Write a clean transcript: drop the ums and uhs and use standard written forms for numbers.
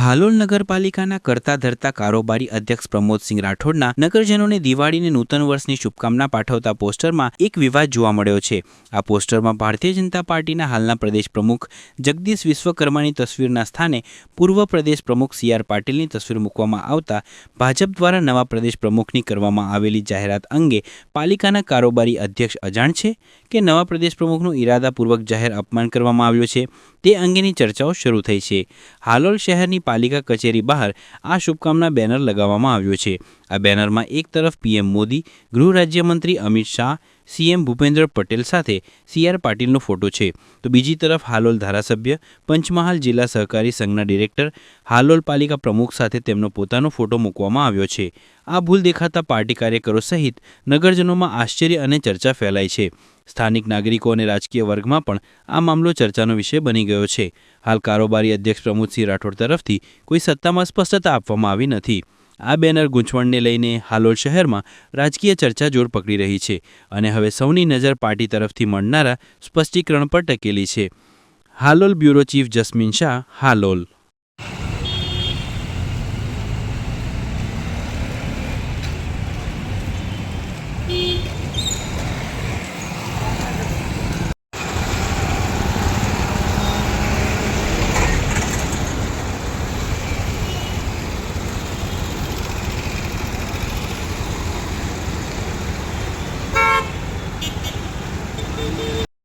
હાલોલ નગરપાલિકાના કરતા ધરતા કારોબારી અધ્યક્ષ પ્રમોદસિંહ રાઠોડના નગરજનોને દિવાળીને નૂતન વર્ષની શુભકામના પાઠવતા પોસ્ટરમાં એક વિવાદ જોવા મળ્યો છે। આ પોસ્ટરમાં ભારતીય જનતા પાર્ટીના હાલના પ્રદેશ પ્રમુખ જગદીશ વિશ્વકર્માની તસવીરના સ્થાને પૂર્વ પ્રદેશ પ્રમુખ સી.આર. પાટીલની તસવીર મૂકવામાં આવતા ભાજપ દ્વારા નવા પ્રદેશ પ્રમુખની કરવામાં આવેલી જાહેરાત અંગે પાલિકાના કારોબારી અધ્યક્ષ અજાણ છે કે નવા પ્રદેશ પ્રમુખનું ઇરાદાપૂર્વક જાહેર અપમાન કરવામાં આવ્યો છે તે અંગેની ચર્ચાઓ શરૂ થઈ છે। હાલોલ શહેરની પાલિકા કચેરી બહાર આ શુભકામના બેનર લગાવવામાં આવ્યો છે। આ બેનરમાં એક તરફ પીએમ મોદી, ગૃહ રાજ્યમંત્રી અમિત શાહ, સીએમ ભૂપેન્દ્ર પટેલ સાથે સી.આર. પાટીલનો ફોટો છે, તો બીજી તરફ હાલોલ ધારાસભ્ય, પંચમહાલ જિલ્લા સહકારી સંઘના ડિરેક્ટર, હાલોલ પાલિકા પ્રમુખ સાથે તેમનો પોતાનો ફોટો મૂકવામાં આવ્યો છે। આ ભૂલ દેખાતા પાર્ટી કાર્યકરો સહિત નગરજનોમાં આશ્ચર્ય અને ચર્ચા ફેલાઈ છે। સ્થાનિક નાગરિકો અને રાજકીય વર્ગમાં પણ આ મામલો ચર્ચાનો વિષય બની ગયો છે। હાલ કારોબારી અધ્યક્ષ પ્રમોદસિંહ રાઠોડ તરફથી કોઈ સત્તામાં સ્પષ્ટતા આપવામાં આવી નથી। આ બેનર ગૂંચવણને લઈને હાલોલ શહેરમાં રાજકીય ચર્ચા જોર પકડી રહી છે અને હવે સૌની નજર પાર્ટી તરફથી મળનારા સ્પષ્ટીકરણ પર ટકેલી છે। Halol bureau chief jasmine Shah, Halol.